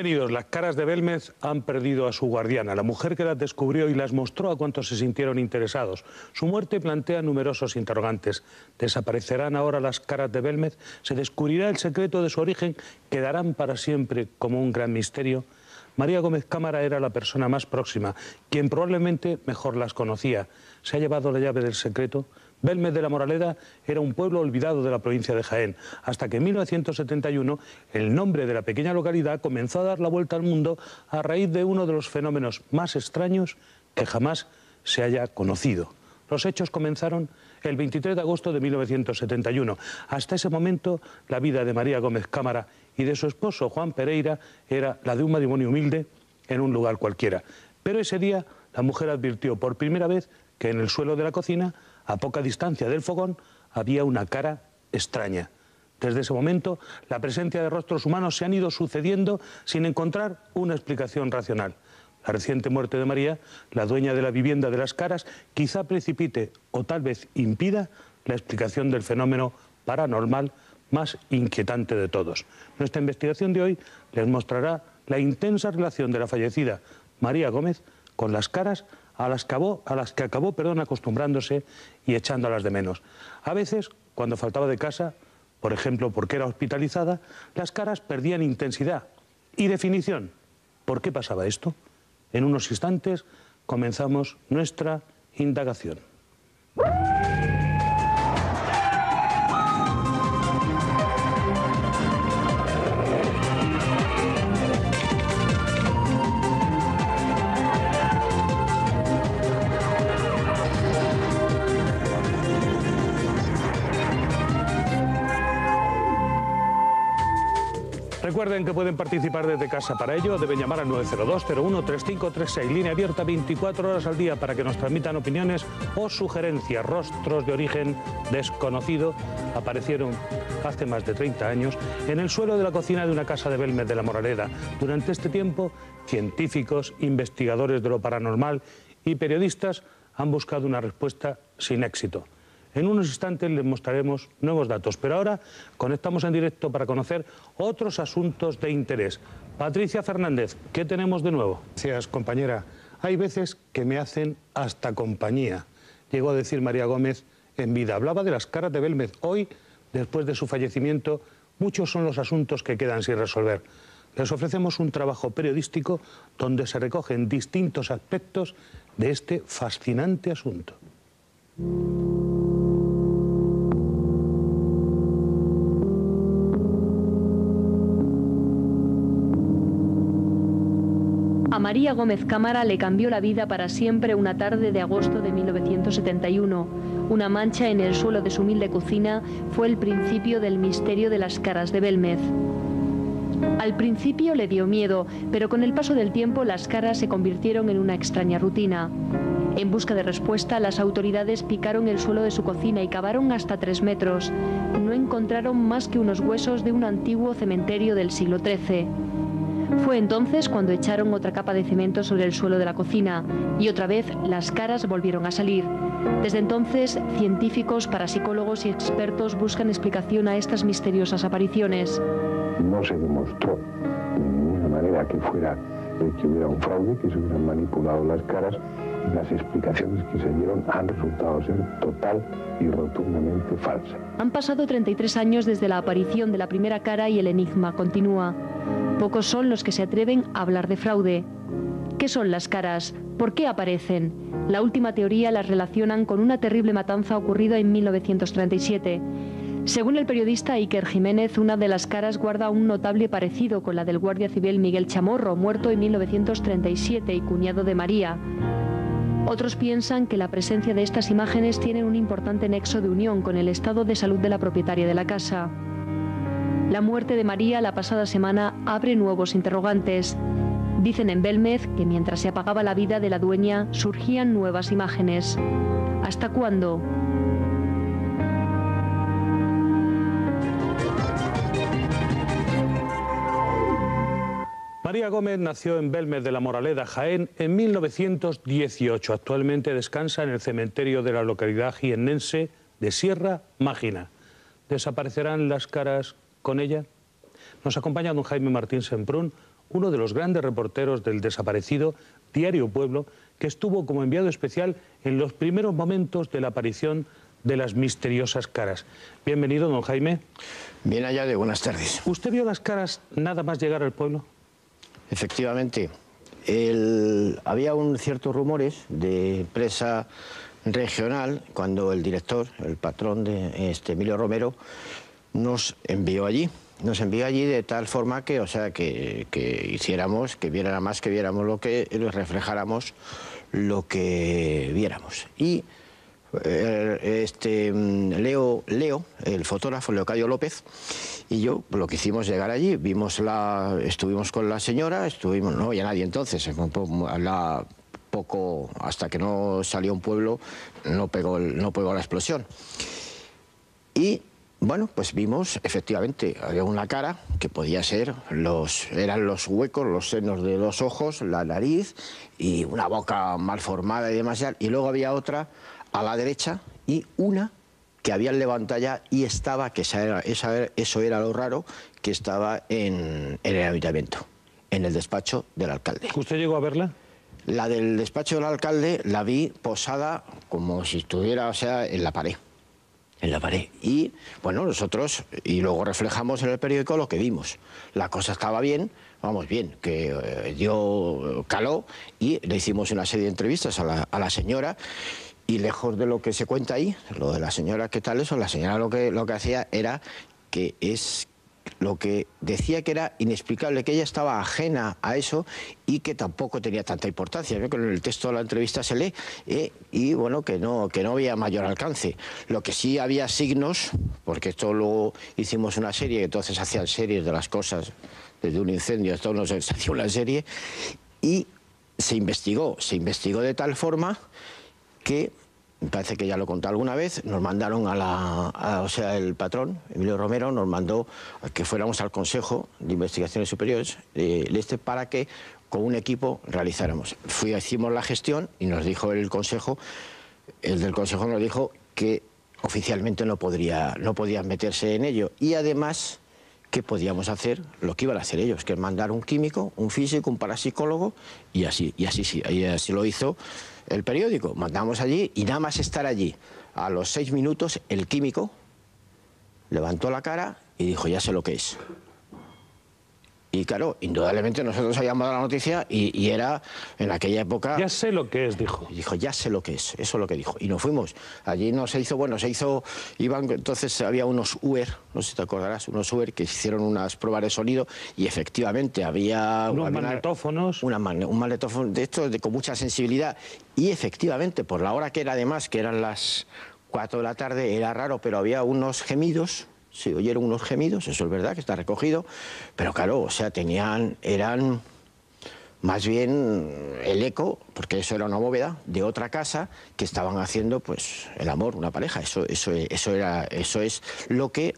Bienvenidos. Las caras de Belmez han perdido a su guardiana, la mujer que las descubrió y las mostró a cuantos se sintieron interesados. Su muerte plantea numerosos interrogantes. ¿Desaparecerán ahora las caras de Belmez? ¿Se descubrirá el secreto de su origen? ¿Quedarán para siempre como un gran misterio? María Gómez Cámara era la persona más próxima, quien probablemente mejor las conocía. ¿Se ha llevado la llave del secreto? Belmez de la Moraleda era un pueblo olvidado de la provincia de Jaén, hasta que en 1971 el nombre de la pequeña localidad comenzó a dar la vuelta al mundo a raíz de uno de los fenómenos más extraños que jamás se haya conocido. Los hechos comenzaron el 23 de agosto de 1971. Hasta ese momento, la vida de María Gómez Cámara y de su esposo Juan Pereira era la de un matrimonio humilde en un lugar cualquiera. Pero ese día la mujer advirtió por primera vez que en el suelo de la cocina, a poca distancia del fogón, había una cara extraña. Desde ese momento, la presencia de rostros humanos se han ido sucediendo sin encontrar una explicación racional. La reciente muerte de María, la dueña de la vivienda de las caras, quizá precipite o tal vez impida la explicación del fenómeno paranormal más inquietante de todos. Nuestra investigación de hoy les mostrará la intensa relación de la fallecida María Gómez con las caras a las que acabó acostumbrándose y echándolas de menos. A veces, cuando faltaba de casa, por ejemplo porque era hospitalizada, las caras perdían intensidad y definición. ¿Por qué pasaba esto? En unos instantes comenzamos nuestra indagación. Recuerden que pueden participar desde casa. Para ello deben llamar al 902-01-3536, línea abierta 24 horas al día para que nos transmitan opiniones o sugerencias. Rostros de origen desconocido aparecieron hace más de 30 años en el suelo de la cocina de una casa de Belmez de la Moraleda. Durante este tiempo, científicos, investigadores de lo paranormal y periodistas han buscado una respuesta sin éxito. En unos instantes les mostraremos nuevos datos, pero ahora conectamos en directo para conocer otros asuntos de interés. Patricia Fernández, ¿qué tenemos de nuevo? Gracias, compañera. Hay veces que me hacen hasta compañía, llegó a decir María Gómez en vida. Hablaba de las caras de Belmez. Hoy, después de su fallecimiento, muchos son los asuntos que quedan sin resolver. Les ofrecemos un trabajo periodístico donde se recogen distintos aspectos de este fascinante asunto. A María Gómez Cámara le cambió la vida para siempre una tarde de agosto de 1971. Una mancha en el suelo de su humilde cocina fue el principio del misterio de las caras de Belmez. Al principio le dio miedo, pero con el paso del tiempo las caras se convirtieron en una extraña rutina. En busca de respuesta, las autoridades picaron el suelo de su cocina y cavaron hasta 3 metros. No encontraron más que unos huesos de un antiguo cementerio del siglo XIII. Fue entonces cuando echaron otra capa de cemento sobre el suelo de la cocina y otra vez las caras volvieron a salir. Desde entonces, científicos, parapsicólogos y expertos buscan explicación a estas misteriosas apariciones. No se demostró de ninguna manera que hubiera un fraude, que se hubieran manipulado las caras, y las explicaciones que se dieron han resultado ser total y rotundamente falsas. Han pasado 33 años desde la aparición de la primera cara y el enigma continúa. Pocos son los que se atreven a hablar de fraude. ¿Qué son las caras? ¿Por qué aparecen? La última teoría las relacionan con una terrible matanza ocurrida en 1937. Según el periodista Iker Jiménez, una de las caras guarda un notable parecido con la del guardia civil Miguel Chamorro, muerto en 1937 y cuñado de María. Otros piensan que la presencia de estas imágenes tiene un importante nexo de unión con el estado de salud de la propietaria de la casa. La muerte de María la pasada semana abre nuevos interrogantes. Dicen en Belmez que mientras se apagaba la vida de la dueña surgían nuevas imágenes. ¿Hasta cuándo? María Gómez nació en Belmez de la Moraleda, Jaén, en 1918. Actualmente descansa en el cementerio de la localidad jiennense de Sierra Mágina. ¿Desaparecerán las caras con ella? Nos acompaña don Jaime Martín Semprún, uno de los grandes reporteros del desaparecido Diario Pueblo, que estuvo como enviado especial en los primeros momentos de la aparición de las misteriosas caras. Bienvenido, don Jaime. Bien hallado, buenas tardes. ¿Usted vio las caras nada más llegar al pueblo? Efectivamente, había ciertos rumores de prensa regional cuando el director, el patrón de Emilio Romero, nos envió allí. Nos envió allí de tal forma que, que hiciéramos, que viéramos lo que reflejáramos lo que viéramos. Y Leo, el fotógrafo Leocadio López, y yo lo que hicimos llegar allí, estuvimos con la señora, no había nadie entonces, poco, hasta que no salió un pueblo, no pegó la explosión. Y bueno, pues vimos, efectivamente, había una cara que podía ser, eran los huecos, los senos de los ojos, la nariz y una boca mal formada y demás, y luego había otra a la derecha y una que habían levantado ya y estaba, que eso era lo raro, que estaba en el ayuntamiento, en el despacho del alcalde. ¿Usted llegó a verla? La del despacho del alcalde la vi posada como si estuviera, en la pared. En la pared. Y bueno, nosotros, y luego reflejamos en el periódico lo que vimos. La cosa estaba bien, vamos bien, que caló, y le hicimos una serie de entrevistas a la señora. Y lejos de lo que se cuenta ahí, lo de la señora, ¿qué tal eso? La señora lo que hacía era que lo que decía que era inexplicable, que ella estaba ajena a eso y que tampoco tenía tanta importancia. Veo que en el texto de la entrevista se lee y bueno, que no había mayor alcance. Lo que sí había signos, porque esto luego hicimos una serie, entonces hacían series de las cosas, desde un incendio, esto no se hacía una serie, y se investigó de tal forma que, me parece que ya lo conté alguna vez, nos mandaron el patrón, Emilio Romero, nos mandó a que fuéramos al Consejo de Investigaciones Superiores para que con un equipo realizáramos. Hicimos la gestión y nos dijo el del Consejo nos dijo que oficialmente no podían meterse en ello, y además que podíamos hacer lo que iban a hacer ellos, que es mandar un químico, un físico, un parapsicólogo, y así lo hizo el periódico. Mandamos allí y nada más estar allí, a los 6 minutos, el químico levantó la cara y dijo: ya sé lo que es. Y claro, indudablemente nosotros habíamos dado la noticia y era en aquella época... Ya sé lo que es, dijo. Dijo, ya sé lo que es, eso es lo que dijo. Y nos fuimos. Allí entonces había unos UER, no sé si te acordarás, unos UER que hicieron unas pruebas de sonido y efectivamente había... Unos magnetófonos. Un magnetófono de estos con mucha sensibilidad. Y efectivamente, por la hora que era, además, que eran las 4 de la tarde, era raro, pero había unos gemidos. Se oyeron unos gemidos, eso es verdad, que está recogido, pero claro, eran más bien el eco, porque eso era una bóveda de otra casa que estaban haciendo, pues, el amor, una pareja. Eso es lo que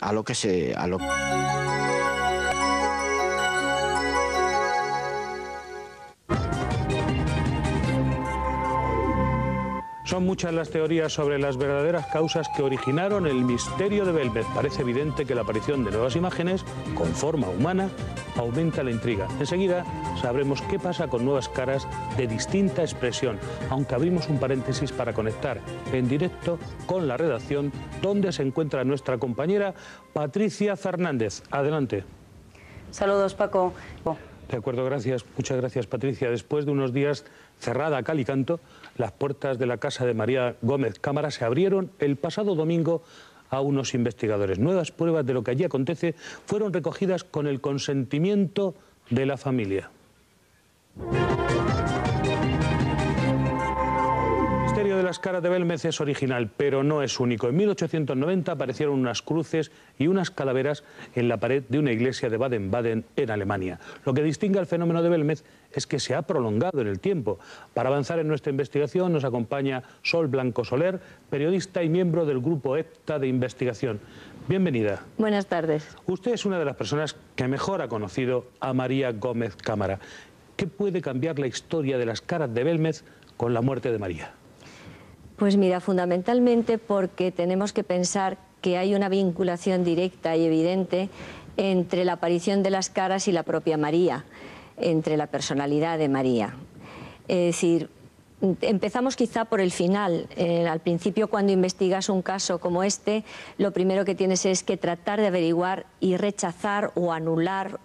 Son muchas las teorías sobre las verdaderas causas que originaron el misterio de Belmez. Parece evidente que la aparición de nuevas imágenes con forma humana aumenta la intriga. Enseguida sabremos qué pasa con nuevas caras de distinta expresión, aunque abrimos un paréntesis para conectar en directo con la redacción, donde se encuentra nuestra compañera Patricia Fernández. Adelante. Saludos, Paco. De acuerdo, gracias. Muchas gracias, Patricia. Después de unos días cerrada a cal y canto, las puertas de la casa de María Gómez Cámara se abrieron el pasado domingo a unos investigadores. Nuevas pruebas de lo que allí acontece fueron recogidas con el consentimiento de la familia. El misterio de las caras de Belmez es original, pero no es único. En 1890 aparecieron unas cruces y unas calaveras en la pared de una iglesia de Baden-Baden, en Alemania. Lo que distingue al fenómeno de Belmez es que se ha prolongado en el tiempo. Para avanzar en nuestra investigación nos acompaña Sol Blanco Soler, periodista y miembro del grupo EPTA de investigación. Bienvenida. Buenas tardes. Usted es una de las personas que mejor ha conocido a María Gómez Cámara. ¿Qué puede cambiar la historia de las caras de Belmez con la muerte de María? Pues mira, fundamentalmente porque tenemos que pensar que hay una vinculación directa y evidente entre la aparición de las caras y la propia María. entre la personalidad de María. Es decir, empezamos quizá por el final. Al principio, cuando investigas un caso como este, lo primero que tienes es que tratar de averiguar y rechazar o anular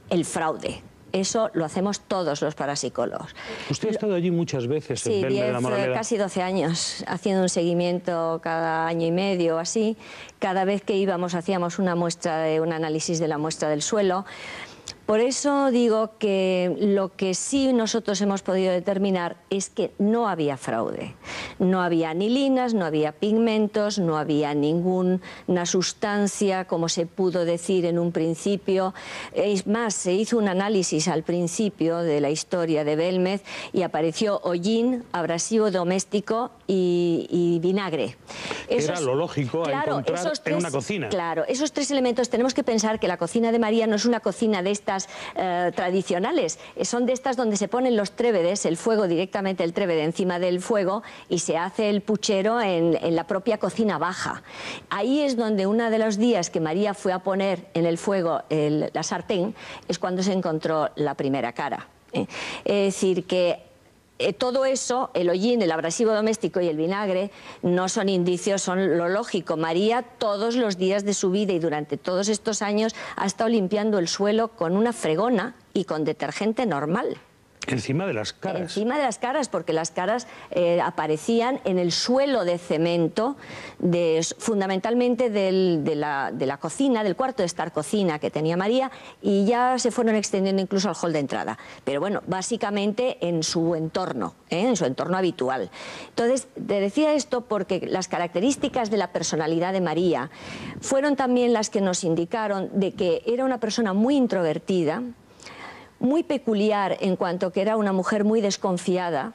el fraude. Eso lo hacemos todos los parapsicólogos. Usted ha estado allí muchas veces, sí, en Belmez de la Moraleda. Casi 12 años, haciendo un seguimiento cada año y medio o así. Cada vez que íbamos hacíamos un análisis de la muestra del suelo. Por eso digo que lo que sí nosotros hemos podido determinar es que no había fraude. No había anilinas, no había pigmentos, no había ninguna sustancia, como se pudo decir en un principio. Es más, se hizo un análisis al principio de la historia de Belmez y apareció hollín, abrasivo doméstico y vinagre. Era lo lógico a encontrar en una cocina. Claro, esos tres elementos. Tenemos que pensar que la cocina de María no es una cocina de estas tradicionales, son de estas donde se ponen los trébedes, el fuego directamente, el trébede encima del fuego, y se hace el puchero en la propia cocina baja. Ahí es donde uno de los días que María fue a poner en el fuego la sartén, es cuando se encontró la primera cara. Es decir, que todo eso, el hollín, el abrasivo doméstico y el vinagre, no son indicios, son lo lógico. María todos los días de su vida y durante todos estos años ha estado limpiando el suelo con una fregona y con detergente normal. Encima de las caras. Encima de las caras, porque las caras aparecían en el suelo de cemento, fundamentalmente de la cocina, del cuarto de estar cocina que tenía María, y ya se fueron extendiendo incluso al hall de entrada. Pero bueno, básicamente en su entorno habitual. Entonces, te decía esto porque las características de la personalidad de María fueron también las que nos indicaron de que era una persona muy introvertida, muy peculiar en cuanto que era una mujer muy desconfiada,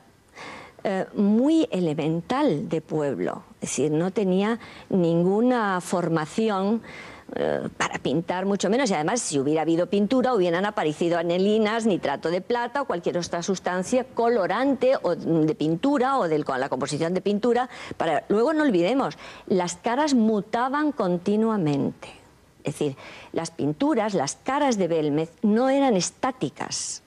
muy elemental de pueblo, es decir, no tenía ninguna formación para pintar, mucho menos, y además si hubiera habido pintura hubieran aparecido anilinas, nitrato de plata o cualquier otra sustancia colorante o de pintura o con la composición de pintura. Luego no olvidemos, las caras mutaban continuamente. Es decir, las pinturas, las caras de Belmez no eran estáticas,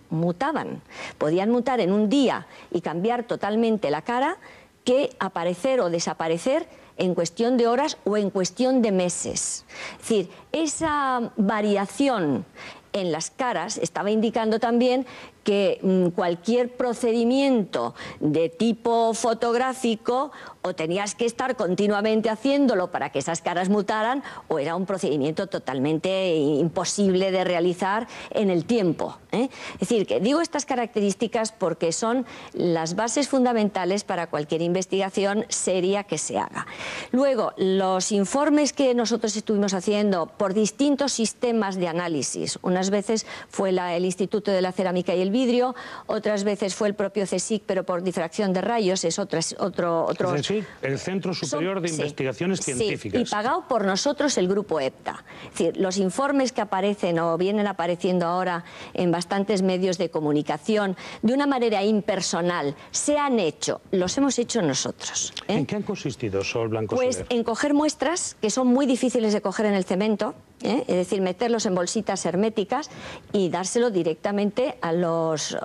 mutaban. Podían mutar en un día y cambiar totalmente la cara, que aparecer o desaparecer en cuestión de horas o en cuestión de meses. Es decir, esa variación en las caras estaba indicando también que cualquier procedimiento de tipo fotográfico o tenías que estar continuamente haciéndolo para que esas caras mutaran, o era un procedimiento totalmente imposible de realizar en el tiempo. Es decir, que digo estas características porque son las bases fundamentales para cualquier investigación seria que se haga. Luego, los informes que nosotros estuvimos haciendo por distintos sistemas de análisis, unas veces fue el Instituto de la Cerámica y el Vidrio, otras veces fue el propio CSIC, pero por difracción de rayos, es otro. El Centro Superior de Investigaciones Científicas. Sí, y pagado por nosotros el grupo EPTA. Es decir, los informes que aparecen o vienen apareciendo ahora en bastantes medios de comunicación de una manera impersonal, los hemos hecho nosotros. ¿En qué han consistido, Sol Blanco Pues Soler? en coger muestras que son muy difíciles de coger en el cemento, es decir, meterlos en bolsitas herméticas y dárselo directamente a los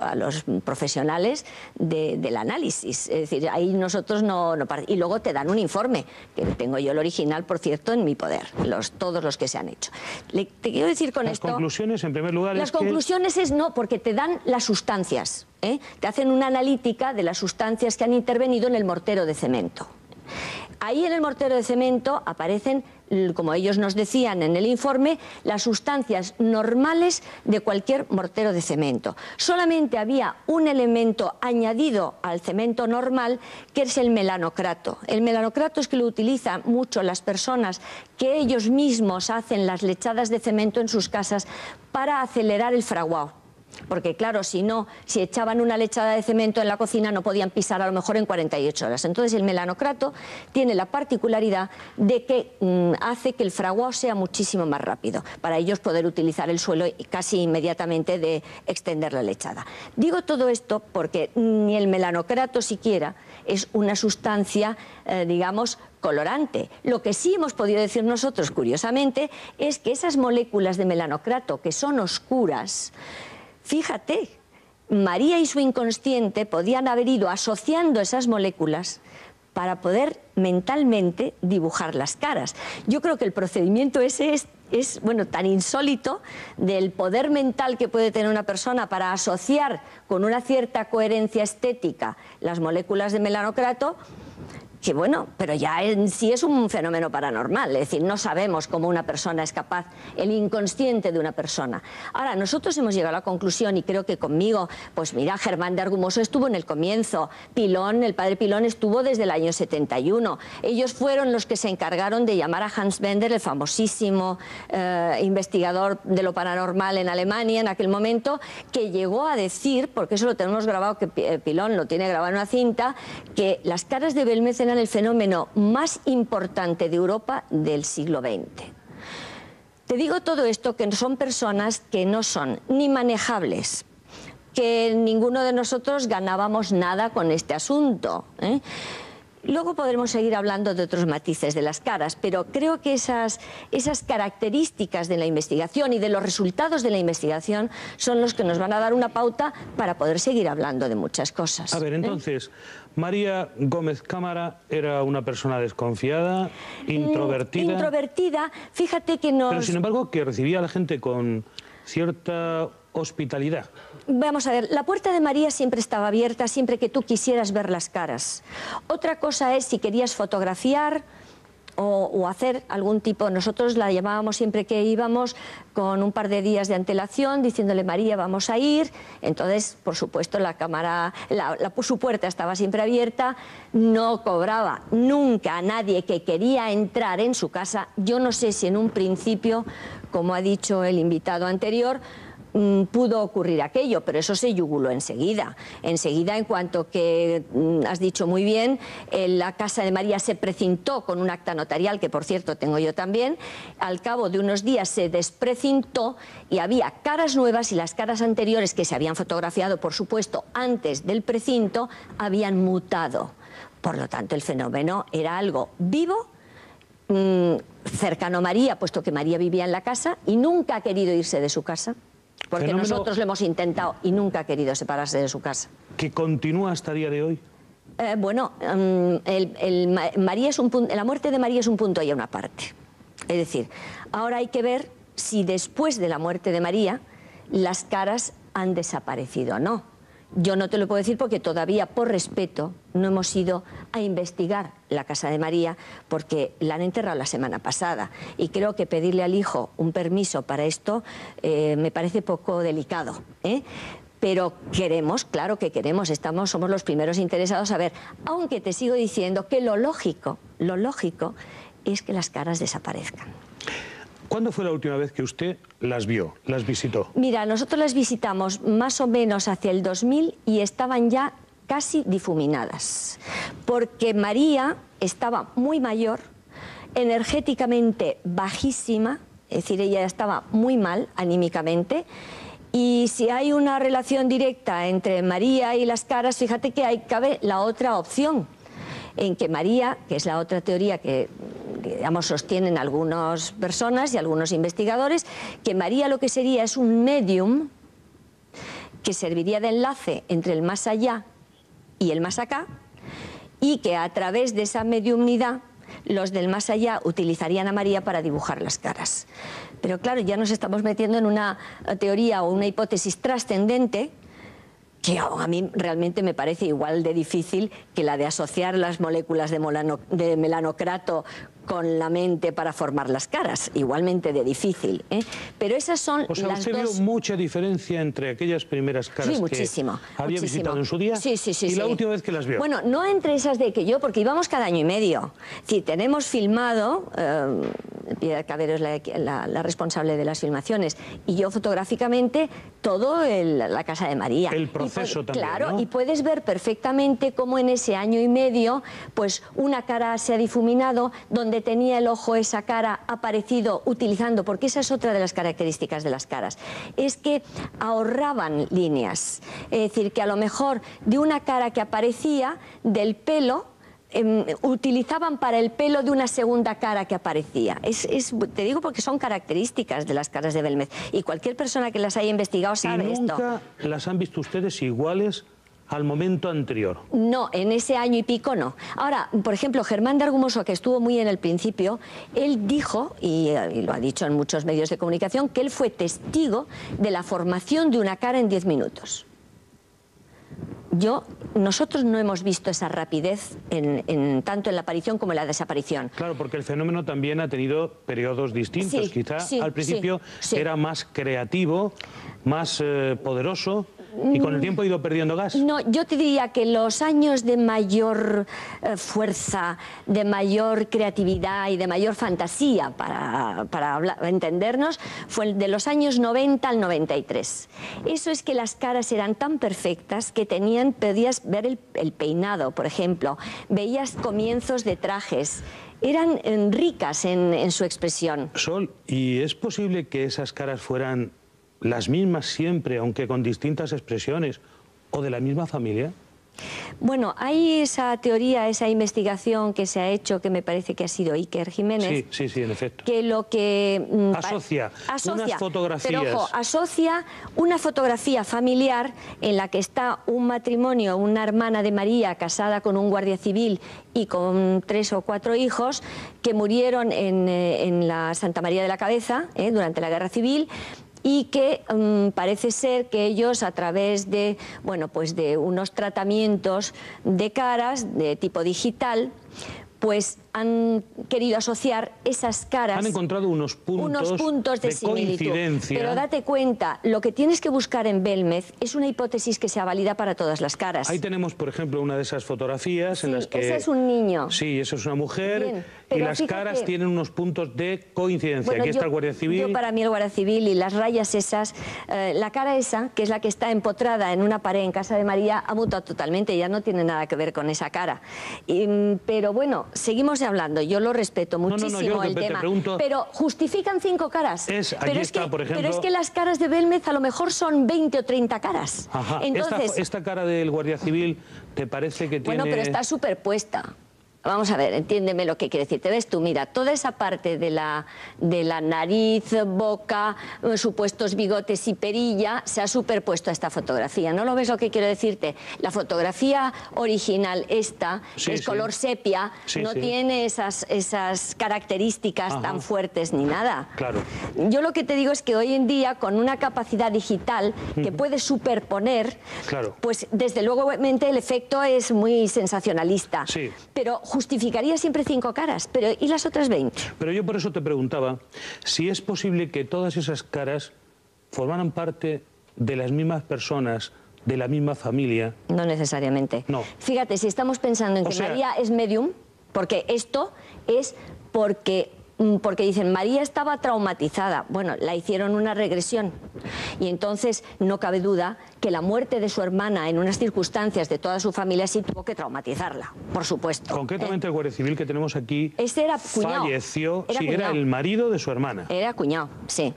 profesionales del análisis. Es decir, ahí nosotros no y luego te dan un informe, que tengo yo el original, por cierto, en mi poder, todos los que se han hecho. Te quiero decir con esto... Las conclusiones, en primer lugar, Las conclusiones es no, porque te dan las sustancias, te hacen una analítica de las sustancias que han intervenido en el mortero de cemento. Ahí en el mortero de cemento aparecen, como ellos nos decían en el informe, las sustancias normales de cualquier mortero de cemento. Solamente había un elemento añadido al cemento normal, que es el melanocrato. El melanocrato es que lo utilizan mucho las personas que ellos mismos hacen las lechadas de cemento en sus casas para acelerar el fraguado. Porque claro, si echaban una lechada de cemento en la cocina no podían pisar a lo mejor en 48 horas. Entonces el melanocrato tiene la particularidad de que hace que el fraguado sea muchísimo más rápido, para ellos poder utilizar el suelo casi inmediatamente de extender la lechada. Digo todo esto porque ni el melanocrato siquiera es una sustancia, digamos, colorante. Lo que sí hemos podido decir nosotros, curiosamente, es que esas moléculas de melanocrato que son oscuras fíjate, María y su inconsciente podían haber ido asociando esas moléculas para poder mentalmente dibujar las caras. Yo creo que el procedimiento ese es bueno, tan insólito, del poder mental que puede tener una persona para asociar con una cierta coherencia estética las moléculas de melanocrato, que bueno, pero ya en sí es un fenómeno paranormal, es decir, no sabemos cómo una persona es capaz, el inconsciente de una persona. Ahora, nosotros hemos llegado a la conclusión, y creo que conmigo, pues mira, Germán de Argumoso estuvo en el comienzo, Pilón, el padre Pilón estuvo desde el año 71, ellos fueron los que se encargaron de llamar a Hans Bender, el famosísimo investigador de lo paranormal en Alemania en aquel momento, que llegó a decir, porque eso lo tenemos grabado, que Pilón lo tiene grabado en una cinta, que las caras de Belmez eran el fenómeno más importante de Europa del siglo XX. Te digo todo esto, que son personas que no son ni manejables, que ninguno de nosotros ganábamos nada con este asunto, ¿eh? Luego podremos seguir hablando de otros matices de las caras, pero creo que esas características de la investigación y de los resultados de la investigación son los que nos van a dar una pauta para poder seguir hablando de muchas cosas. A ver, entonces, María Gómez Cámara era una persona desconfiada, introvertida. Introvertida, fíjate que nos... Pero sin embargo que recibía a la gente con cierta hospitalidad. Vamos a ver, la puerta de María siempre estaba abierta, siempre que tú quisieras ver las caras. Otra cosa es si querías fotografiar o hacer algún tipo... Nosotros la llamábamos siempre que íbamos con un par de días de antelación, diciéndole, María, vamos a ir. Entonces, por supuesto, la cámara, su puerta estaba siempre abierta, no cobraba nunca a nadie que quería entrar en su casa. Yo no sé si en un principio, como ha dicho el invitado anterior, pudo ocurrir aquello, pero eso se yuguló enseguida. Enseguida, en cuanto que, has dicho muy bien, la casa de María se precintó con un acta notarial, que por cierto tengo yo también. Al cabo de unos días se desprecintó y había caras nuevas, y las caras anteriores, que se habían fotografiado, por supuesto, antes del precinto, habían mutado. Por lo tanto, el fenómeno era algo vivo, cercano a María, puesto que María vivía en la casa y nunca ha querido irse de su casa. Porque fenómeno nosotros lo hemos intentado y nunca ha querido separarse de su casa. ¿Que continúa hasta el día de hoy? Bueno, la muerte de María es un punto y una parte. Es decir, ahora hay que ver si después de la muerte de María las caras han desaparecido o no. Yo no te lo puedo decir porque todavía, por respeto, no hemos ido a investigar la casa de María, porque la han enterrado la semana pasada. Y creo que pedirle al hijo un permiso para esto me parece poco delicado, ¿eh? Pero queremos, claro que queremos, somos los primeros interesados a ver, aunque te sigo diciendo que lo lógico es que las caras desaparezcan. ¿Cuándo fue la última vez que usted las vio, las visitó? Mira, nosotros las visitamos más o menos hacia el 2000 y estaban ya casi difuminadas, porque María estaba muy mayor, energéticamente bajísima, es decir, ella estaba muy mal anímicamente, y si hay una relación directa entre María y las caras, fíjate que cabe la otra opción, en que María, que es la otra teoría que digamos sostienen algunas personas y algunos investigadores, que María lo que sería es un medium que serviría de enlace entre el más allá y el más acá, y que a través de esa mediumnidad los del más allá utilizarían a María para dibujar las caras. Pero claro, ya nos estamos metiendo en una teoría o una hipótesis trascendente que a mí realmente me parece igual de difícil que la de asociar las moléculas de melanocrato con la mente para formar las caras, igualmente de difícil, ¿eh? Pero esas son las dos... O sea, ¿usted vio mucha diferencia entre aquellas primeras caras que había visitado en su día y la última vez que las vio? Bueno, no entre esas de que yo, porque íbamos cada año y medio. Sí, tenemos filmado, Piedad Cabero es la responsable de las filmaciones, y yo fotográficamente todo la casa de María. El proceso también, claro, ¿no? Y puedes ver perfectamente cómo en ese año y medio, pues una cara se ha difuminado, donde tenía el ojo esa cara ha aparecido utilizando, porque esa es otra de las características de las caras, es que ahorraban líneas, es decir, que a lo mejor de una cara que aparecía del pelo utilizaban para el pelo de una segunda cara que aparecía. Te digo porque son características de las caras de Belmez y cualquier persona que las haya investigado sabe esto. ¿Y nunca las han visto ustedes iguales al momento anterior? No, en ese año y pico no. Ahora, por ejemplo, Germán de Argumoso, que estuvo muy en el principio, él dijo, y lo ha dicho en muchos medios de comunicación, que él fue testigo de la formación de una cara en 10 minutos. Nosotros no hemos visto esa rapidez tanto en la aparición como en la desaparición. Claro, porque el fenómeno también ha tenido periodos distintos. Sí, Quizá sí, al principio sí. era más creativo, más poderoso, y con el tiempo ha ido perdiendo gas. No, yo te diría que los años de mayor fuerza, de mayor creatividad y de mayor fantasía para entendernos, fue de los años 90 al 93. Eso es que las caras eran tan perfectas que podías ver el peinado, por ejemplo, veías comienzos de trajes, eran ricas en su expresión. Sol, ¿y es posible que esas caras fueran las mismas siempre, aunque con distintas expresiones, o de la misma familia? Bueno, hay esa teoría, esa investigación que se ha hecho, que me parece que ha sido Iker Jiménez. Sí, en efecto. Que lo que... asocia unas fotografías. Pero ojo, asocia una fotografía familiar en la que está un matrimonio, una hermana de María casada con un guardia civil y con 3 o 4 hijos que murieron en la Santa María de la Cabeza durante la Guerra Civil, y que parece ser que ellos, a través de, pues de unos tratamientos de caras de tipo digital, pues han querido asociar esas caras. Han encontrado unos puntos de coincidencia. Pero date cuenta, lo que tienes que buscar en Belmez es una hipótesis que sea válida para todas las caras. Ahí tenemos, por ejemplo, una de esas fotografías en las que... ese es un niño. Sí, eso es una mujer. Bien, y las caras tienen unos puntos de coincidencia. Aquí está el Guardia Civil. Para mí el Guardia Civil y las rayas esas, la cara esa, que es la que está empotrada en una pared en casa de María, ha mutado totalmente, ya no tiene nada que ver con esa cara. Pero bueno, seguimos hablando, yo lo respeto muchísimo el tema, pero ¿justifican 5 caras? Por ejemplo... Pero es que las caras de Belmez a lo mejor son 20 o 30 caras. Ajá. Entonces, esta cara del Guardia Civil, ¿te parece que tiene...? Bueno, pero está superpuesta. Vamos a ver, entiéndeme lo que quiere decir. Te ves tú, mira, toda esa parte de la nariz, boca, supuestos bigotes y perilla, se ha superpuesto a esta fotografía. ¿No lo ves lo que quiero decirte? La fotografía original, esta, que es color sepia, no tiene esas características tan fuertes ni nada. Claro. Yo lo que te digo es que hoy en día, con una capacidad digital que puede superponer, pues desde luego el efecto es muy sensacionalista. Sí. Pero justificaría siempre 5 caras, pero ¿y las otras 20? Pero yo por eso te preguntaba si es posible que todas esas caras formaran parte de las mismas personas, de la misma familia. No necesariamente. No. Fíjate, si estamos pensando en que María es medium, porque esto es porque dicen, María estaba traumatizada. Bueno, la hicieron una regresión. Y entonces no cabe duda que la muerte de su hermana en unas circunstancias de toda su familia sí tuvo que traumatizarla, por supuesto. Concretamente el Guardia Civil que tenemos aquí era cuñado. Falleció, era el marido de su hermana. Era cuñado, sí.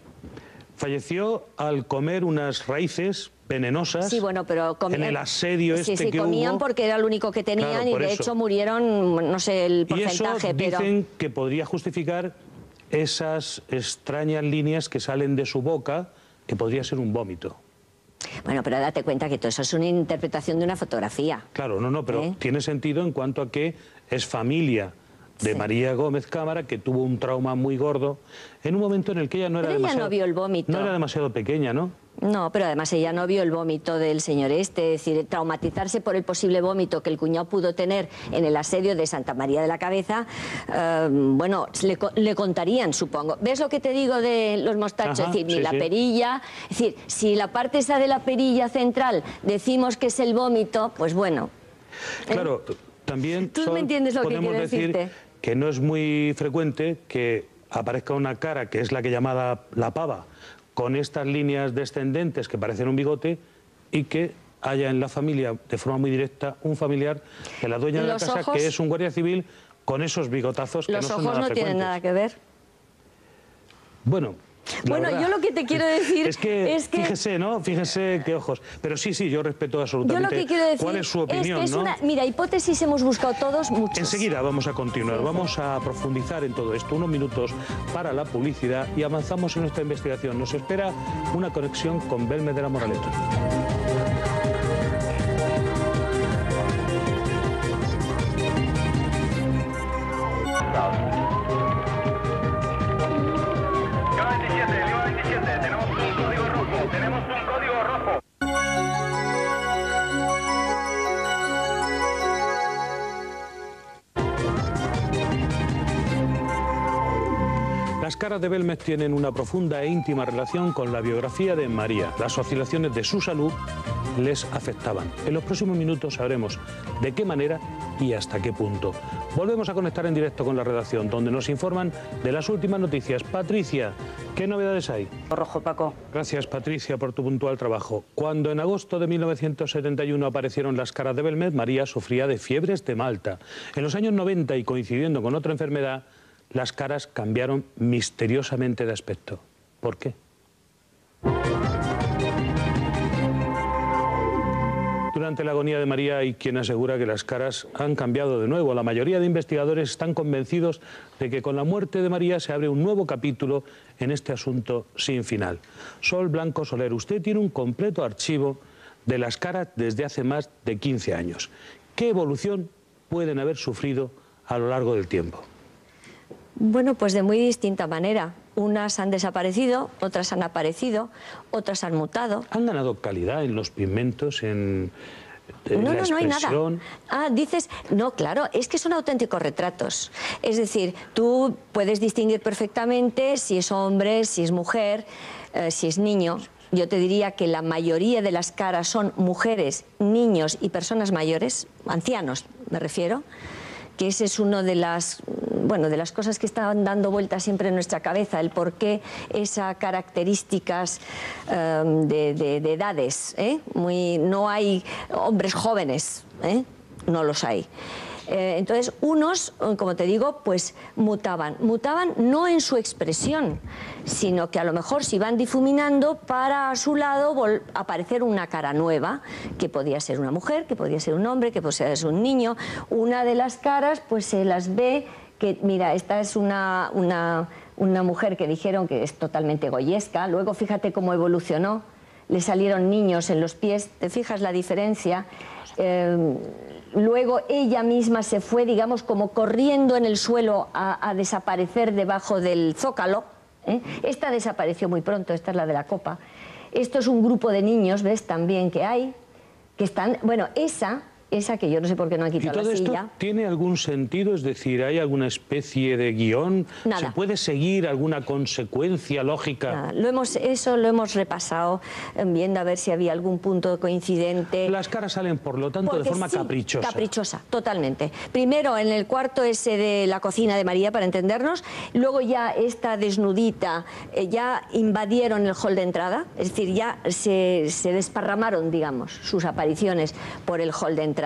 Falleció al comer unas raíces venenosas. Sí, bueno, pero comían, en el asedio que comían hubo, porque era lo único que tenían, y de hecho murieron, no sé el porcentaje, y eso dicen que podría justificar esas extrañas líneas que salen de su boca, que podría ser un vómito. Bueno, pero date cuenta que todo eso es una interpretación de una fotografía. Claro, pero tiene sentido en cuanto a que es familia de María Gómez Cámara, que tuvo un trauma muy gordo en un momento en el que ella no era demasiado... Ella no vio el vómito. No era demasiado pequeña, ¿no? No, pero además ella no vio el vómito del señor es decir, traumatizarse por el posible vómito que el cuñado pudo tener en el asedio de Santa María de la Cabeza, bueno, le contarían, supongo. ¿Ves lo que te digo de los mostachos? Es decir, ni la perilla, es decir, si la parte esa de la perilla central decimos que es el vómito, pues bueno. Claro, también ¿Tú me entiendes lo que quiero decirte? Que no es muy frecuente que aparezca una cara que es la que llamada la pava, con estas líneas descendentes que parecen un bigote, y que haya en la familia, de forma muy directa, un familiar de la dueña de la casa, que es un guardia civil, con esos bigotazos que no son nada frecuentes. ¿Los ojos no tienen nada que ver? Bueno, Bueno, yo lo que te quiero decir es que fíjese, ¿no? Fíjese qué ojos. Pero sí, yo respeto absolutamente. Yo lo que quiero decir cuál es su opinión, es que ¿no? Mira, hipótesis hemos buscado todos muchos. Enseguida vamos a continuar, Sí. vamos a profundizar en todo esto. Unos minutos para la publicidad y avanzamos en nuestra investigación. Nos espera una conexión con Belmez de la Moraleta. Tenemos un código rojo. Las caras de Belmez tienen una profunda e íntima relación con la biografía de María. Las oscilaciones de su salud les afectaban. En los próximos minutos sabremos de qué manera y hasta qué punto. Volvemos a conectar en directo con la redacción, donde nos informan de las últimas noticias. Patricia, ¿qué novedades hay? Rojo, Paco. Gracias, Patricia, por tu puntual trabajo. Cuando en agosto de 1971 aparecieron las caras de Belmez, María sufría de fiebres de Malta. En los años 90, y coincidiendo con otra enfermedad, las caras cambiaron misteriosamente de aspecto. ¿Por qué? Durante la agonía de María hay quien asegura que las caras han cambiado de nuevo. La mayoría de investigadores están convencidos de que con la muerte de María se abre un nuevo capítulo en este asunto sin final. Sol Blanco Soler, usted tiene un completo archivo de las caras desde hace más de 15 años. ¿Qué evolución pueden haber sufrido a lo largo del tiempo? Bueno, pues de muy distinta manera. Unas han desaparecido, otras han aparecido, otras han mutado. ¿Han ganado calidad en los pigmentos, en No, la no hay nada. expresión? Ah, dices, no, claro, es que son auténticos retratos. Es decir, tú puedes distinguir perfectamente si es hombre, si es mujer, si es niño. Yo te diría que la mayoría de las caras son mujeres, niños y personas mayores, ancianos me refiero, que ese es uno de las, bueno, de las cosas que están dando vueltas siempre en nuestra cabeza, el por qué esas características de edades, no hay hombres jóvenes, no los hay. Entonces, unos, como te digo, pues mutaban no en su expresión, sino que a lo mejor se iban difuminando para a su lado aparecer una cara nueva, que podía ser una mujer, que podía ser un hombre, que podía ser un niño. Una de las caras, pues se las ve que, mira, esta es una mujer que dijeron que es totalmente goyesca. Luego fíjate cómo evolucionó, le salieron niños en los pies, ¿te fijas la diferencia? Luego ella misma se fue, digamos, como corriendo en el suelo a desaparecer debajo del zócalo. Esta desapareció muy pronto, esta es la de la copa. Esto es un grupo de niños, ¿ves? También que hay, que están... Bueno, esa que yo no sé por qué no han quitado la silla. ¿Y todo esto tiene algún sentido? Es decir, ¿hay alguna especie de guión? Nada. ¿Se puede seguir alguna consecuencia lógica? Nada. Eso lo hemos repasado, viendo a ver si había algún punto coincidente. Las caras salen, por lo tanto, de forma caprichosa. Caprichosa, totalmente. Primero en el cuarto ese de la cocina de María, para entendernos, luego ya esta desnudita, ya invadieron el hall de entrada, es decir, ya se desparramaron, digamos, sus apariciones por el hall de entrada.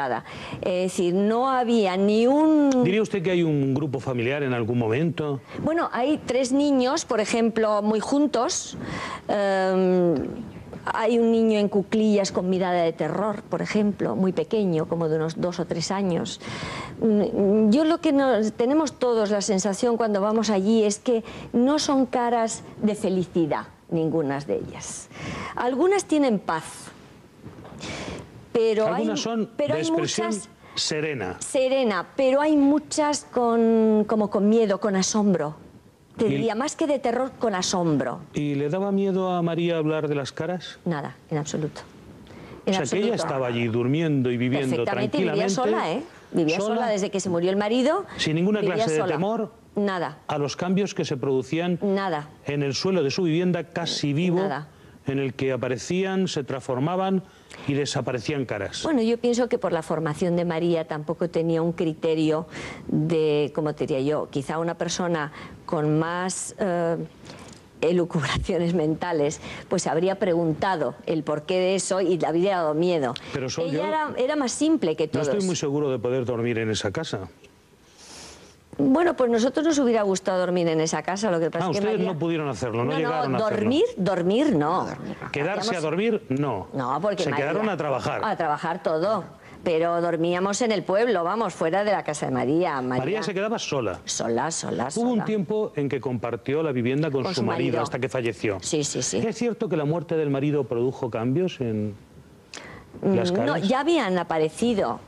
Es decir, no había ni un... ¿Diría usted que hay un grupo familiar en algún momento? Bueno, hay 3 niños, por ejemplo, muy juntos. Hay un niño en cuclillas con mirada de terror, por ejemplo, muy pequeño, como de unos 2 o 3 años. Yo lo que tenemos todos la sensación cuando vamos allí es que no son caras de felicidad, ninguna de ellas. Algunas tienen paz. Pero algunas son de expresión serena. Serena, pero hay muchas como con miedo, con asombro. Te diría, más que de terror, con asombro. ¿Y le daba miedo a María hablar de las caras? Nada, en absoluto. O sea, que ella estaba allí durmiendo y viviendo tranquilamente. Vivía sola, ¿eh? Vivía sola desde que se murió el marido. Sin ninguna clase de temor. Nada. A los cambios que se producían nada. En el suelo de su vivienda, casi vivo. Nada. En el que aparecían, se transformaban y desaparecían caras. Bueno, yo pienso que por la formación de María tampoco tenía un criterio de, como te diría yo, quizá una persona con más elucubraciones mentales, pues habría preguntado el porqué de eso y le habría dado miedo. Pero ella era más simple que todos. No estoy muy seguro de poder dormir en esa casa. Bueno, pues nosotros nos hubiera gustado dormir en esa casa, lo que pasa es que ustedes María... no pudieron hacerlo, no llegaron a dormir, hacerlo. dormir no. Quedarse a dormir, no. No, porque se María... quedaron a trabajar. A trabajar todo. Pero dormíamos en el pueblo, vamos, fuera de la casa de María. María se quedaba sola. Sola. Hubo un tiempo en que compartió la vivienda con su marido hasta que falleció. Sí. ¿Es cierto que la muerte del marido produjo cambios en las caras? No, ya habían aparecido,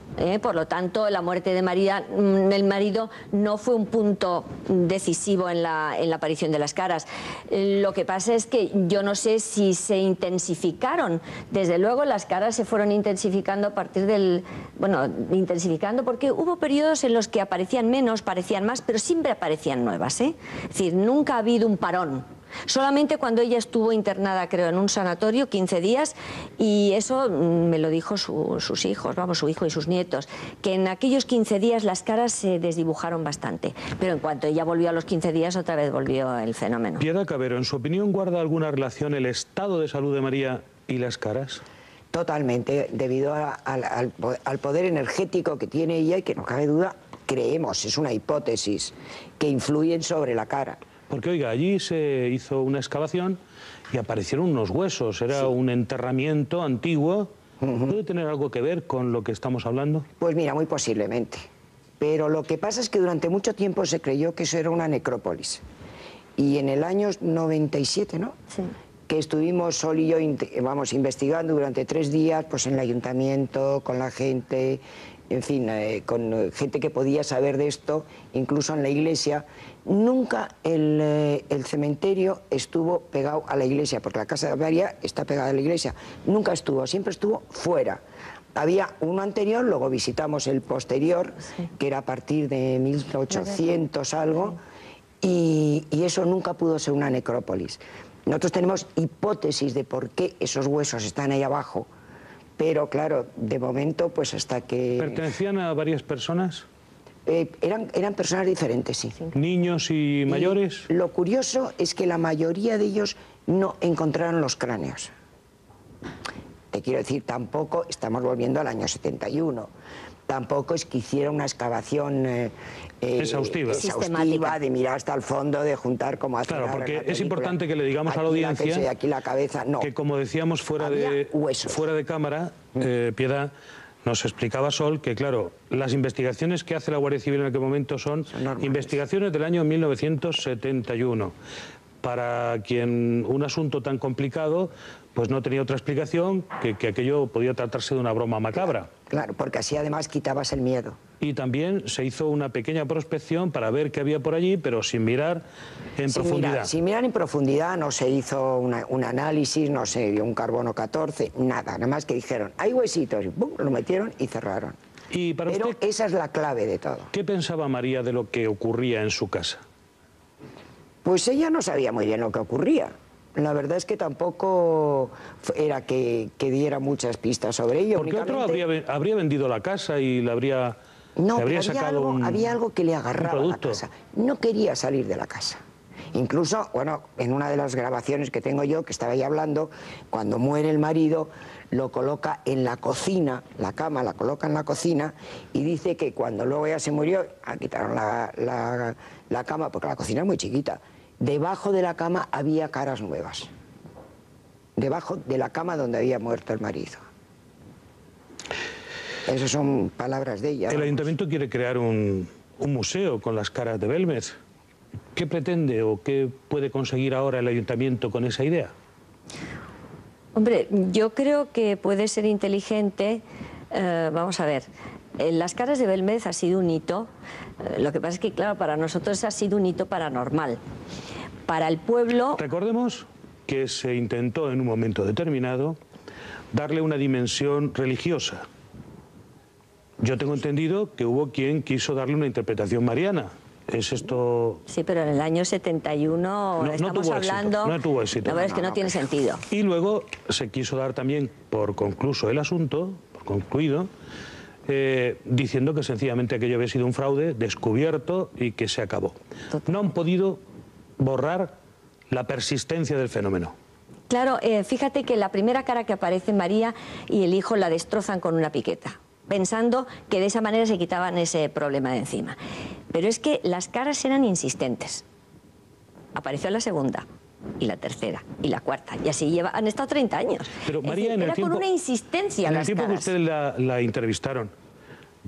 por lo tanto la muerte de María, el marido, no fue un punto decisivo en la aparición de las caras. Lo que pasa es que yo no sé si se intensificaron. Desde luego las caras se fueron intensificando a partir del... Bueno, intensificando porque hubo periodos en los que aparecían menos, parecían más, pero siempre aparecían nuevas, ¿eh? Es decir, nunca ha habido un parón. Solamente cuando ella estuvo internada, creo, en un sanatorio, 15 días, y eso me lo dijo sus hijos, vamos, su hijo y sus nietos, que en aquellos 15 días las caras se desdibujaron bastante, pero en cuanto ella volvió a los 15 días, otra vez volvió el fenómeno. Piedad Cabero, ¿en su opinión guarda alguna relación el estado de salud de María y las caras? Totalmente, debido al poder energético que tiene ella y que no cabe duda, creemos, es una hipótesis, que influyen sobre la cara. Porque, oiga, allí se hizo una excavación y aparecieron unos huesos, era un enterramiento antiguo. ¿Puede tener algo que ver con lo que estamos hablando? Pues mira, muy posiblemente. Pero lo que pasa es que durante mucho tiempo se creyó que eso era una necrópolis. Y en el año 97, ¿no? Sí. Que estuvimos Sol y yo, vamos, investigando durante 3 días, pues en el ayuntamiento, con la gente, en fin, con gente que podía saber de esto, incluso en la iglesia. Nunca el cementerio estuvo pegado a la iglesia, porque la casa de María está pegada a la iglesia. Nunca estuvo, siempre estuvo fuera. Había uno anterior, luego visitamos el posterior, que era a partir de 1800 algo, y eso nunca pudo ser una necrópolis. Nosotros tenemos hipótesis de por qué esos huesos están ahí abajo, pero claro, de momento, pues hasta que... ¿Pertenecían a varias personas? Eran personas diferentes, sí. ¿Niños y mayores? Y lo curioso es que la mayoría de ellos no encontraron los cráneos. Te quiero decir, tampoco, estamos volviendo al año 71, tampoco es que hiciera una excavación exhaustiva de mirar hasta el fondo, de juntar como hace. Claro, porque es importante que le digamos a la audiencia la aquí la cabeza, no. Que, como decíamos fuera de cámara, Piedad, nos explicaba Sol que, claro, las investigaciones que hace la Guardia Civil en aquel momento son investigaciones del año 1971. Para quien un asunto tan complicado, pues no tenía otra explicación que aquello podía tratarse de una broma macabra. Claro, porque así además quitabas el miedo. Y también se hizo una pequeña prospección para ver qué había por allí, pero sin mirar en profundidad. Sin mirar en profundidad, no se hizo un análisis, no se dio un carbono 14, nada más que dijeron, hay huesitos, y ¡pum!, lo metieron y cerraron. Y para Pero usted, esa es la clave de todo. ¿qué pensaba María de lo que ocurría en su casa? Pues ella no sabía muy bien lo que ocurría. La verdad es que tampoco era que diera muchas pistas sobre ello. Porque otro habría vendido la casa y la habría, no, le habría pero sacado había algo que le agarraba a la casa. No quería salir de la casa. Incluso, bueno, en una de las grabaciones que tengo yo, que estaba ahí hablando, cuando muere el marido, lo coloca en la cocina, la cama la coloca en la cocina, y dice que cuando luego ya se murió, quitaron la cama, porque la cocina es muy chiquita, debajo de la cama había caras nuevas. Debajo de la cama donde había muerto el marido. Esas son palabras de ella. El ayuntamiento quiere crear un museo con las caras de Belmez. ¿Qué pretende o qué puede conseguir ahora el ayuntamiento con esa idea? Hombre, yo creo que puede ser inteligente. Vamos a ver, las caras de Belmez ha sido un hito. Lo que pasa es que, claro, para nosotros ha sido un hito paranormal. Para el pueblo... Recordemos que se intentó en un momento determinado darle una dimensión religiosa. Yo tengo entendido que hubo quien quiso darle una interpretación mariana. ¿Es esto...? Sí, pero en el año 71 estamos hablando... No tuvo éxito. La verdad es que no tiene sentido. Y luego se quiso dar también por concluso el asunto, por concluido, diciendo que sencillamente aquello había sido un fraude descubierto y que se acabó. Total. No han podido borrar la persistencia del fenómeno. Claro, fíjate que la primera cara que aparece, María y el hijo la destrozan con una piqueta, pensando que de esa manera se quitaban ese problema de encima. Pero es que las caras eran insistentes. Apareció la segunda, y la tercera, y la cuarta, y así han estado 30 años. Pero María, era con una insistencia. En el tiempo que ustedes la entrevistaron,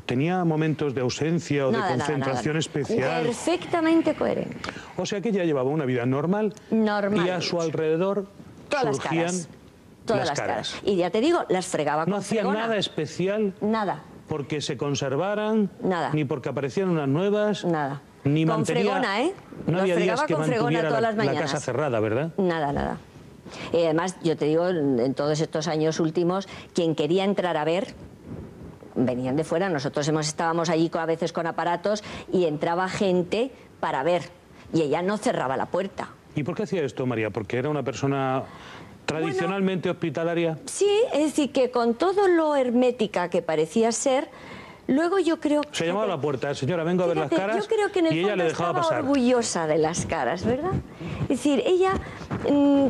¿tenía momentos de ausencia o de concentración especial? Perfectamente coherente. O sea que ella llevaba una vida normal, y a su alrededor surgían todas las caras. Y ya te digo, las fregaba con ¿No hacían fregona. nada especial? Nada. Porque se conservaran, nada. Ni porque aparecieran unas nuevas, nada. Ni con mantenía, fregona, ¿eh? No había días que con fregona mantuviera todas las la mañanas. casa cerrada, ¿verdad? Nada, nada. Y además, yo te digo, en todos estos años últimos, quien quería entrar a ver, venían de fuera. Nosotros estábamos allí a veces con aparatos y entraba gente para ver. Y ella no cerraba la puerta. ¿Y por qué hacía esto, María? ¿Porque era una persona tradicionalmente hospitalaria? Sí, es decir, que con todo lo hermética que parecía ser, luego yo creo que... Se llamaba a la puerta, señora, vengo a ver las caras, yo creo que en el y ella le dejaba estaba pasar. orgullosa de las caras, ¿verdad? Es decir, ella,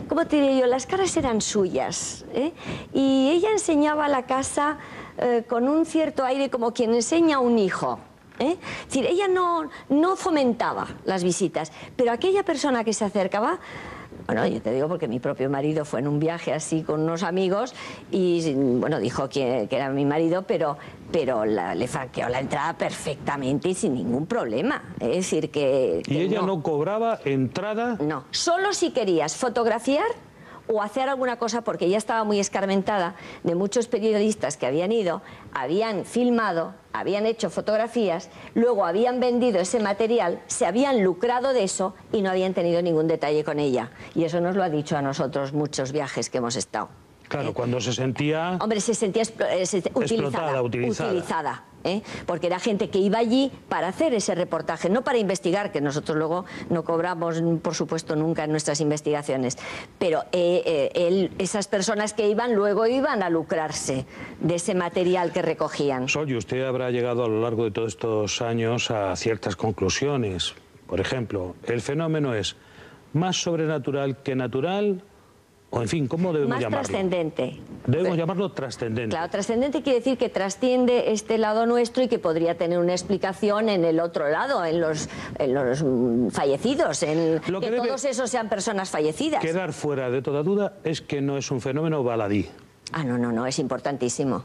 ¿cómo te diré yo? Las caras eran suyas, ¿eh? Y ella enseñaba la casa con un cierto aire como quien enseña a un hijo. Es decir, ella no fomentaba las visitas, pero aquella persona que se acercaba... Bueno, yo te digo porque mi propio marido fue en un viaje así con unos amigos y, bueno, dijo que era mi marido, pero le franqueó la entrada perfectamente y sin ningún problema. Es decir, que ¿Y ella no cobraba entrada? No, solo si querías fotografiar o hacer alguna cosa, porque ella estaba muy escarmentada de muchos periodistas que habían ido, habían filmado, habían hecho fotografías, luego habían vendido ese material, se habían lucrado de eso y no habían tenido ningún detalle con ella. Y eso nos lo ha dicho a nosotros muchos viajes que hemos estado. Claro, cuando se sentía... Hombre, se sentía utilizada. Porque era gente que iba allí para hacer ese reportaje, no para investigar, que nosotros luego no cobramos, por supuesto, nunca en nuestras investigaciones, pero esas personas que iban luego iban a lucrarse de ese material que recogían. Sol, y usted habrá llegado a lo largo de todos estos años a ciertas conclusiones. Por ejemplo, ¿el fenómeno es más sobrenatural que natural? O, en fin, ¿cómo debemos llamarlo? Más trascendente. Debemos llamarlo trascendente. Claro, trascendente quiere decir que trasciende este lado nuestro y que podría tener una explicación en el otro lado, en los fallecidos, en que todos esos sean personas fallecidas. Quedar fuera de toda duda es que no es un fenómeno baladí. Ah, no, es importantísimo.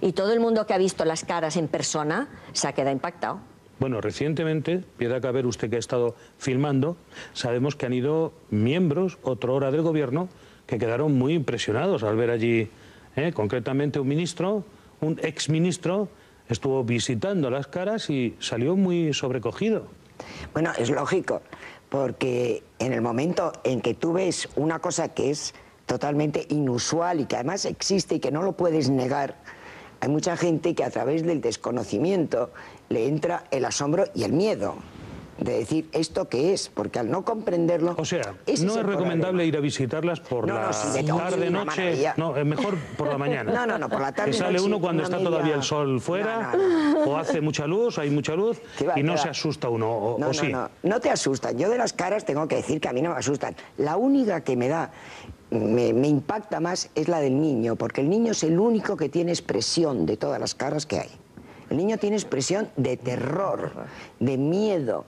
Y todo el mundo que ha visto las caras en persona se ha quedado impactado. Bueno, recientemente, Piedad Caber, usted que ha estado filmando, sabemos que han ido miembros, otrora del gobierno, que quedaron muy impresionados al ver allí, concretamente un ministro, un exministro, estuvo visitando las caras y salió muy sobrecogido. Bueno, es lógico, porque en el momento en que tú ves una cosa que es totalmente inusual y que además existe y que no lo puedes negar, hay mucha gente que a través del desconocimiento le entra el asombro y el miedo de decir esto qué es, porque al no comprenderlo... O sea, no es recomendable ir a visitarlas por la tarde, noche, no, es mejor por la mañana. No, por la tarde. Que sale uno cuando está todavía el sol fuera, o hace mucha luz, hay mucha luz, y no se asusta uno, o sí. No te asustan. Yo de las caras tengo que decir que a mí no me asustan. La única que me impacta más es la del niño, porque el niño es el único que tiene expresión de todas las caras que hay. El niño tiene expresión de terror, de miedo,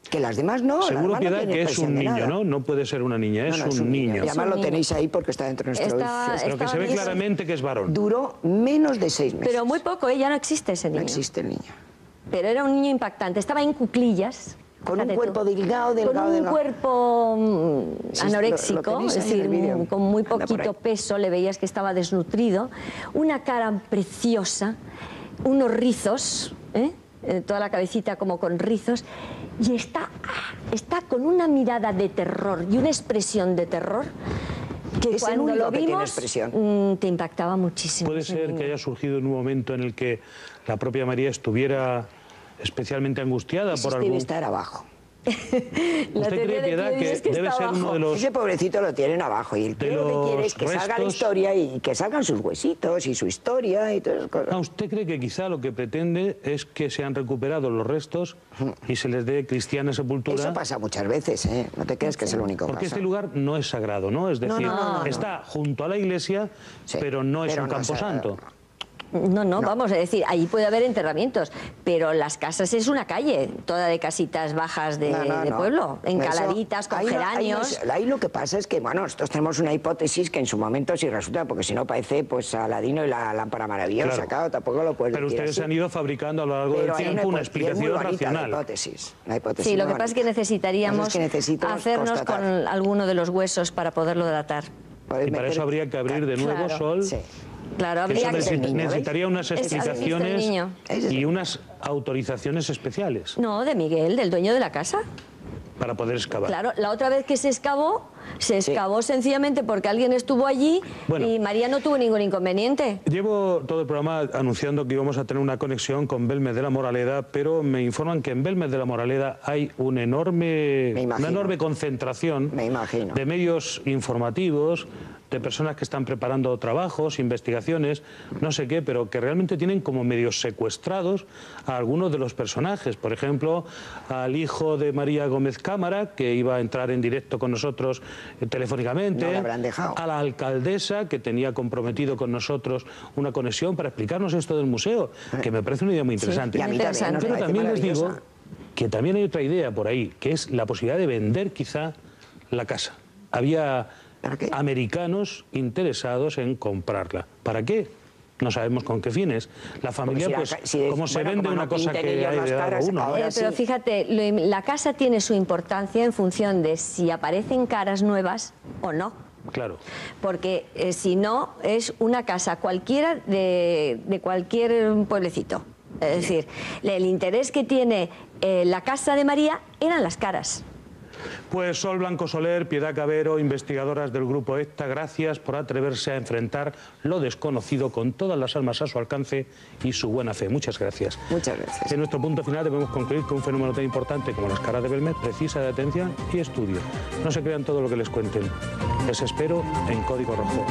que las demás no. Seguro, Piedad, que es un niño, ¿no? No puede ser una niña, es un niño. Y además lo tenéis ahí porque está dentro de nuestro... Pero que se ve claramente que es varón. Duró menos de 6 meses. Pero muy poco, ya no existe ese niño. No existe el niño. Pero era un niño impactante, estaba en cuclillas. Con un cuerpo delgado. Con un cuerpo anoréxico, es decir, con muy poquito peso, le veías que estaba desnutrido, una cara preciosa, unos rizos, toda la cabecita como con rizos, y está con una mirada de terror y una expresión de terror que cuando lo vimos te impactaba muchísimo. ¿Puede ser que haya surgido en un momento en el que la propia María estuviera especialmente angustiada por algo? Debe estar abajo. ¿Usted cree, Piedad, que debe ser uno de los... Ese pobrecito lo tienen abajo y el tío lo que quiere es que salga la historia y que salgan sus huesitos y su historia y todas esas cosas. No, ¿usted cree que quizá lo que pretende es que se han recuperado los restos y se les dé cristiana sepultura? Eso pasa muchas veces, no te creas que es el único caso. Porque este lugar no es sagrado, ¿no? Es decir, está junto a la iglesia, pero no es un camposanto. No, vamos a decir, allí puede haber enterramientos, pero las casas es una calle, toda de casitas bajas de pueblo, encaladitas, con geranios. Ahí lo que pasa es que, bueno, nosotros tenemos una hipótesis que en su momento sí resulta, porque si no parece pues Aladino y la lámpara maravillosa, claro, tampoco lo puedes Pero decir ustedes así. han ido fabricando a lo largo del tiempo una explicación racional. La hipótesis Sí, lo que pasa es que necesitaríamos hacernos con alguno de los huesos para poderlo datar. Y para eso habría que abrir de nuevo, Sol. Sí. Claro, habría que... Necesitaría unas explicaciones y unas autorizaciones especiales. No, de Miguel, del dueño de la casa. Para poder excavar. Claro, la otra vez que se excavó sencillamente porque alguien estuvo allí y María no tuvo ningún inconveniente. Llevo todo el programa anunciando que íbamos a tener una conexión con Belmez de la Moraleda, pero me informan que en Belmez de la Moraleda hay una enorme concentración de medios informativos, de personas que están preparando trabajos, investigaciones, no sé qué, pero que realmente tienen como medios secuestrados a algunos de los personajes. Por ejemplo, al hijo de María Gómez Cámara, que iba a entrar en directo con nosotros telefónicamente. No la habrán dejado. A la alcaldesa, que tenía comprometido con nosotros una conexión para explicarnos esto del museo, que me parece una idea muy interesante. Sí, y a mí también, pero también les digo que también hay otra idea por ahí, que es la posibilidad de vender quizá la casa. Había americanos interesados en comprarla. ¿Para qué? No sabemos con qué fines. La familia, como se vende una cosa que hay de dado uno. Pero fíjate, la casa tiene su importancia en función de si aparecen caras nuevas o no. Claro. Porque si no, es una casa cualquiera de cualquier pueblecito. Es decir, el interés que tiene la casa de María eran las caras. Pues Sol Blanco Soler, Piedad Cabero, investigadoras del Grupo ECTA, gracias por atreverse a enfrentar lo desconocido con todas las armas a su alcance y su buena fe. Muchas gracias. Muchas gracias. En nuestro punto final debemos concluir que un fenómeno tan importante como las caras de Belmez precisa de atención y estudio. No se crean todo lo que les cuenten. Les espero en Código Rojo.